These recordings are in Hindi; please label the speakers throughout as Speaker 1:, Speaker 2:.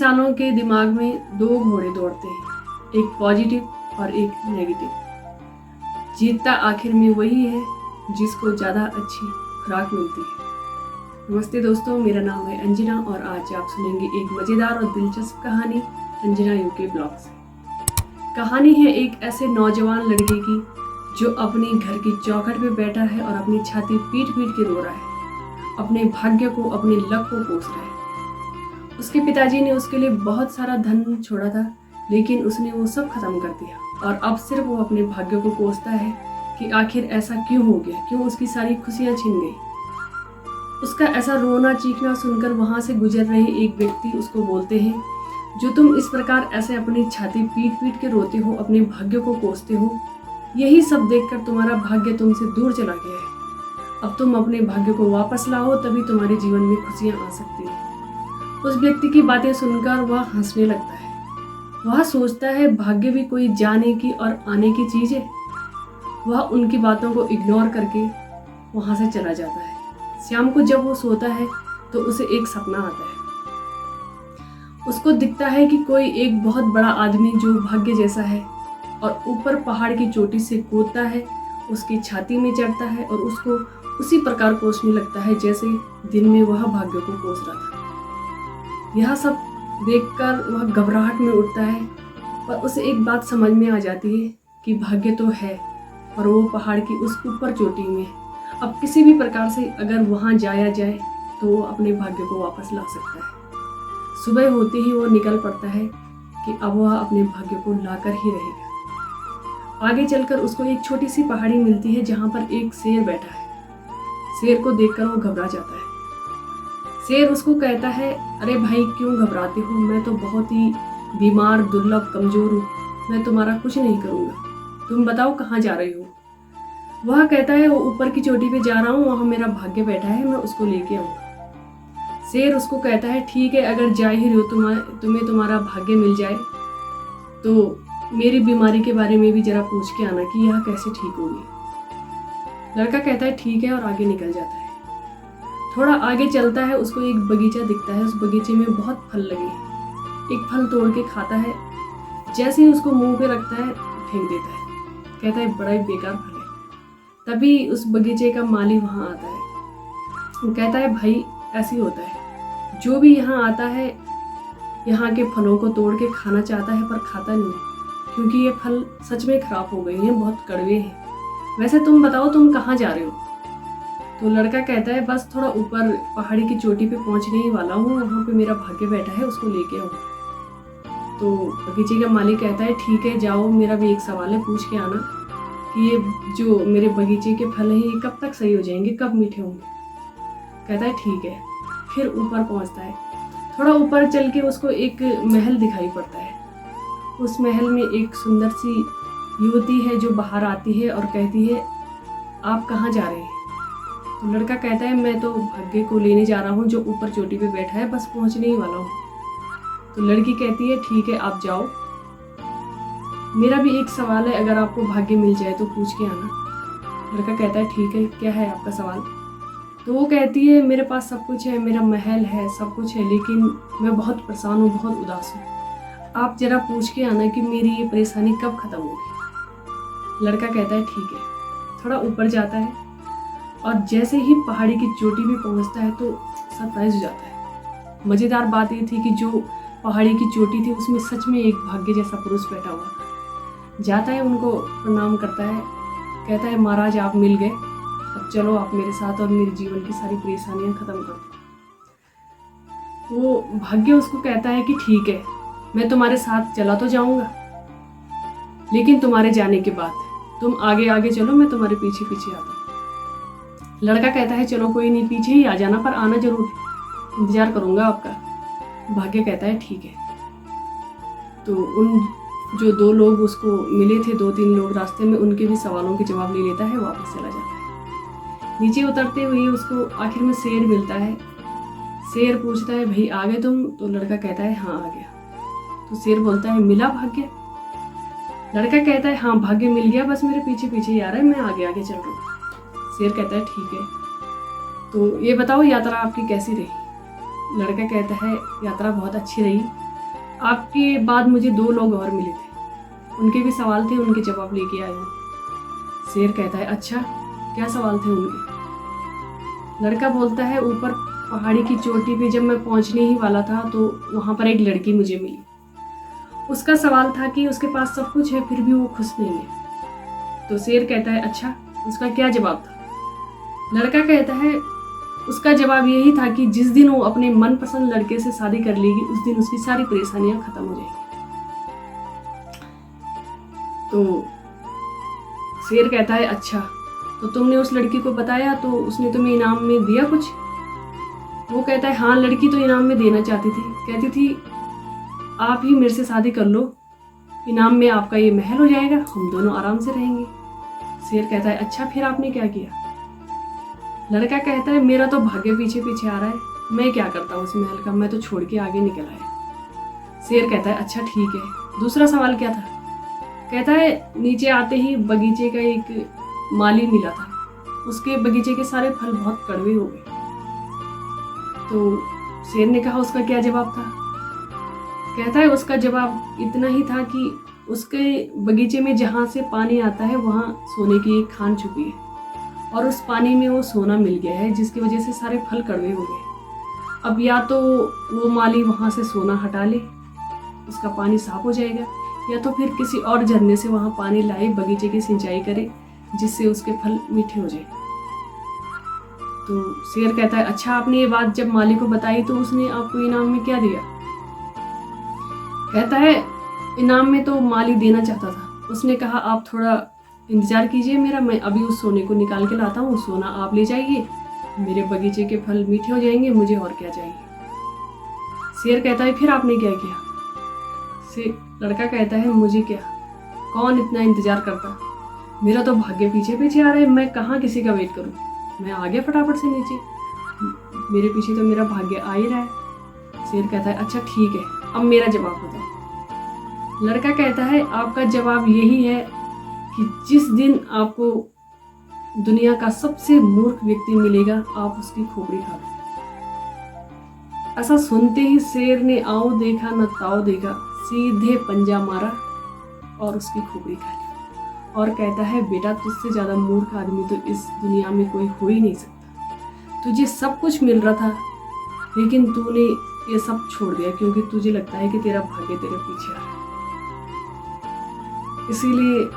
Speaker 1: इंसानों के दिमाग में दो घोड़े दौड़ते हैं, एक पॉजिटिव और एक नेगेटिव। जीतता आखिर में वही है जिसको ज़्यादा अच्छी खुराक मिलती है। नमस्ते दोस्तों, मेरा नाम है अंजना और आज आप सुनेंगे एक मज़ेदार और दिलचस्प कहानी अंजना यूके ब्लॉग से। कहानी है एक ऐसे नौजवान लड़के की जो अपने घर की चौखट पे बैठा है और अपनी छाती पीट पीट के रो रहा है, अपने भाग्य को, अपने लक को कोस रहा है। उसके पिताजी ने उसके लिए बहुत सारा धन छोड़ा था, लेकिन उसने वो सब खत्म कर दिया और अब सिर्फ वो अपने भाग्य को कोसता है कि आखिर ऐसा क्यों हो गया, क्यों उसकी सारी खुशियाँ छिन गई। उसका ऐसा रोना चीखना सुनकर वहाँ से गुजर रहे एक व्यक्ति उसको बोलते हैं, जो तुम इस प्रकार ऐसे अपनी छाती पीट पीट के रोते हो, अपने भाग्य को कोसते हो, यही सब देखकर तुम्हारा भाग्य तुमसे दूर चला गया है। अब तुम अपने भाग्य को वापस लाओ, तभी तुम्हारे जीवन में खुशियाँ आ सकती हैं। उस व्यक्ति की बातें सुनकर वह हंसने लगता है। वह सोचता है भाग्य भी कोई जाने की और आने की चीज़ है। वह उनकी बातों को इग्नोर करके वहाँ से चला जाता है। शाम को जब वो सोता है तो उसे एक सपना आता है। उसको दिखता है कि कोई एक बहुत बड़ा आदमी जो भाग्य जैसा है और ऊपर पहाड़ की चोटी से कूदता है, उसकी छाती में चढ़ता है और उसको उसी प्रकार कोसने लगता है जैसे दिन में वह भाग्य को कोस रहा था। यह सब देखकर वह घबराहट में उठता है और उसे एक बात समझ में आ जाती है कि भाग्य तो है और वो पहाड़ की उस ऊपर चोटी में है। अब किसी भी प्रकार से अगर वहाँ जाया जाए तो वो अपने भाग्य को वापस ला सकता है। सुबह होते ही वो निकल पड़ता है कि अब वह अपने भाग्य को लाकर ही रहेगा। आगे चलकर उसको एक छोटी सी पहाड़ी मिलती है जहाँ पर एक शेर बैठा है। शेर को देखकर वो घबरा जाता है। शेर उसको कहता है, अरे भाई क्यों घबराते हो, मैं तो बहुत ही बीमार, दुर्लभ, कमजोर हूँ, मैं तुम्हारा कुछ नहीं करूँगा, तुम बताओ कहाँ जा रहे हो। वह कहता है, वो ऊपर की चोटी पे जा रहा हूँ, वहाँ मेरा भाग्य बैठा है, मैं उसको लेके आऊँगा। शेर उसको कहता है, ठीक है, अगर जा ही रहे हो, तुम्हें तुम्हारा भाग्य मिल जाए तो मेरी बीमारी के बारे में भी जरा पूछ के आना कि यह कैसे ठीक होगी। लड़का कहता है ठीक है और आगे निकल जाता है। थोड़ा आगे चलता है, उसको एक बगीचा दिखता है। उस बगीचे में बहुत फल लगे हैं। एक फल तोड़ के खाता है, जैसे ही उसको मुंह पे रखता है फेंक देता है। कहता है बड़ा ही बेकार फल है। तभी उस बगीचे का माली वहाँ आता है। वो कहता है भाई ऐसे ही होता है, जो भी यहाँ आता है यहाँ के फलों को तोड़ के खाना चाहता है पर खाता नहीं, क्योंकि ये फल सच में खराब हो गए हैं, बहुत कड़वे हैं। वैसे तुम बताओ तुम कहाँ जा रहे हो। तो लड़का कहता है बस थोड़ा ऊपर पहाड़ी की चोटी पे पहुंचने ही वाला हूँ, वहाँ पे मेरा भाग्य बैठा है, उसको लेके आऊँ। तो बगीचे का मालिक कहता है ठीक है जाओ, मेरा भी एक सवाल है, पूछ के आना कि ये जो मेरे बगीचे के फल हैं ये कब तक सही हो जाएंगे, कब मीठे होंगे। कहता है ठीक है। फिर ऊपर पहुँचता है। थोड़ा ऊपर चल के उसको एक महल दिखाई पड़ता है। उस महल में एक सुंदर सी युवती है जो बाहर आती है और कहती है आप कहाँ जा रहे हैं। तो लड़का कहता है मैं तो भाग्य को लेने जा रहा हूँ जो ऊपर चोटी पे बैठा है, बस पहुँचने ही वाला हूँ। तो लड़की कहती है ठीक है आप जाओ, मेरा भी एक सवाल है, अगर आपको भाग्य मिल जाए तो पूछ के आना। लड़का कहता है ठीक है, क्या है आपका सवाल। तो वो कहती है मेरे पास सब कुछ है, मेरा महल है, सब कुछ है, लेकिन मैं बहुत परेशान हूँ, बहुत उदास हूँ, आप जरा पूछ के आना कि मेरी ये परेशानी कब खत्म होगी। लड़का कहता है ठीक है। थोड़ा ऊपर जाता है और जैसे ही पहाड़ी की चोटी पे पहुंचता है तो सरप्राइज हो जाता है। मज़ेदार बात ये थी कि जो पहाड़ी की चोटी थी उसमें सच में एक भाग्य जैसा पुरुष बैठा हुआ था। जाता है, उनको प्रणाम करता है, कहता है महाराज आप मिल गए, अब चलो आप मेरे साथ और मेरे जीवन की सारी परेशानियां खत्म कर दो। वो भाग्य उसको कहता है कि ठीक है, मैं तुम्हारे साथ चला तो जाऊंगा, लेकिन तुम्हारे जाने के बाद तुम आगे आगे चलो, मैं तुम्हारे पीछे पीछे आता हूँ। लड़का कहता है चलो कोई नहीं, पीछे ही आ जाना, पर आना जरूर, इंतजार करूंगा आपका। भाग्य कहता है ठीक है। तो उन जो दो लोग उसको मिले थे, 2-3 लोग रास्ते में, उनके भी सवालों के जवाब ले लेता है, वापस चला जाता है। नीचे उतरते हुए उसको आखिर में शेर मिलता है। शेर पूछता है भाई आ गए तुम। तो लड़का कहता है हाँ आ गया। तो शेर बोलता है मिला भाग्य। लड़का कहता है हाँ भाग्य मिल गया, बस मेरे पीछे पीछे ही आ रहा है, मैं आगे आगे चल रहा हूँ। शेर कहता है ठीक है, तो ये बताओ यात्रा आपकी कैसी रही। लड़का कहता है यात्रा बहुत अच्छी रही, आपके बाद मुझे 2 लोग और मिले थे, उनके भी सवाल थे, उनके जवाब लेके आया हूँ। शेर कहता है अच्छा, क्या सवाल थे उनके? लड़का बोलता है ऊपर पहाड़ी की चोटी पे जब मैं पहुंचने ही वाला था तो वहाँ पर एक लड़की मुझे मिली। उसका सवाल था कि उसके पास सब कुछ है फिर भी वो खुश नहीं है। तो शेर कहता है अच्छा, उसका क्या जवाब था? लड़का कहता है उसका जवाब यही था कि जिस दिन वो अपने मनपसंद लड़के से शादी कर लेगी उस दिन उसकी सारी परेशानियां खत्म हो जाएंगी। तो शेर कहता है अच्छा, तो तुमने उस लड़की को बताया तो उसने तुम्हें इनाम में दिया कुछ? वो कहता है हाँ, लड़की तो इनाम में देना चाहती थी, कहती थी आप ही मेरे से शादी कर लो, इनाम में आपका ये महल हो जाएगा, हम दोनों आराम से रहेंगे। शेर कहता है अच्छा, फिर आपने क्या किया? लड़का कहता है मेरा तो भाग्य पीछे पीछे आ रहा है, मैं क्या करता हूँ उस महल का, मैं तो छोड़ के आगे निकल आया। शेर कहता है अच्छा ठीक है, दूसरा सवाल क्या था? कहता है नीचे आते ही बगीचे का एक माली मिला था, उसके बगीचे के सारे फल बहुत कड़वे हो गए। तो शेर ने कहा उसका क्या जवाब था? कहता है उसका जवाब इतना ही था कि उसके बगीचे में जहाँ से पानी आता है वहाँ सोने की एक खान छुपी है और उस पानी में वो सोना मिल गया है, जिसकी वजह से सारे फल कड़वे हो गए। अब या तो वो माली वहाँ से सोना हटा ले, उसका पानी साफ हो जाएगा, या तो फिर किसी और झरने से वहाँ पानी लाए, बगीचे की सिंचाई करे, जिससे उसके फल मीठे हो जाए। तो शेर कहता है अच्छा, आपने ये बात जब माली को बताई तो उसने आपको इनाम में क्या दिया? कहता है इनाम में तो माली देना चाहता था, उसने कहा आप थोड़ा इंतजार कीजिए मेरा, मैं अभी उस सोने को निकाल के लाता हूँ, सोना आप ले जाइए, मेरे बगीचे के फल मीठे हो जाएंगे, मुझे और क्या चाहिए। शेर कहता है फिर आपने क्या किया? लड़का कहता है मुझे क्या, कौन इतना इंतजार करता, मेरा तो भाग्य पीछे पीछे आ रहा है, मैं कहाँ किसी का वेट करूँ, मैं आ गया फटाफट से नीचे, मेरे पीछे तो मेरा भाग्य आ ही रहा है। शेर कहता है अच्छा ठीक है, अब मेरा जवाब बताओ। लड़का कहता है आपका जवाब यही है कि जिस दिन आपको दुनिया का सबसे मूर्ख व्यक्ति मिलेगा आप उसकी खोपड़ी खा लो। ऐसा सुनते ही शेर ने आओ देखा न ताओ देखा, सीधे पंजा मारा और उसकी खोपड़ी खा ली और कहता है बेटा तुझसे ज्यादा मूर्ख आदमी तो इस दुनिया में कोई हो ही नहीं सकता। तुझे सब कुछ मिल रहा था लेकिन तूने ये सब छोड़ दिया क्योंकि तुझे लगता है कि तेरा भाग्य तेरे पीछे आ रहा है। इसीलिए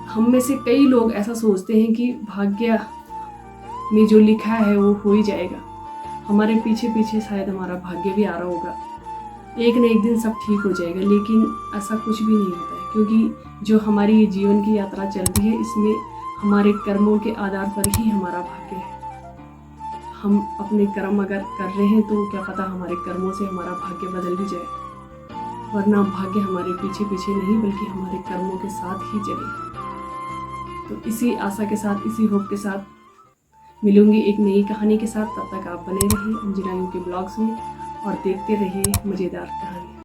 Speaker 1: हम में से कई लोग ऐसा सोचते हैं कि भाग्य में जो लिखा है वो हो ही जाएगा, हमारे पीछे पीछे शायद हमारा भाग्य भी आ रहा होगा, एक न एक दिन सब ठीक हो जाएगा। लेकिन ऐसा कुछ भी नहीं होता है क्योंकि जो हमारी ये जीवन की यात्रा चलती है इसमें हमारे कर्मों के आधार पर ही हमारा भाग्य है। हम अपने कर्म अगर कर रहे हैं तो क्या पता हमारे कर्मों से हमारा भाग्य बदल भी जाए, वरना भाग्य हमारे पीछे पीछे नहीं बल्कि हमारे कर्मों के साथ ही चले। तो इसी आशा के साथ, इसी होप के साथ मिलूंगी एक नई कहानी के साथ। तब तक आप बने रहिए अंजना यू के ब्लॉग्स में और देखते रहिए मज़ेदार कहानी।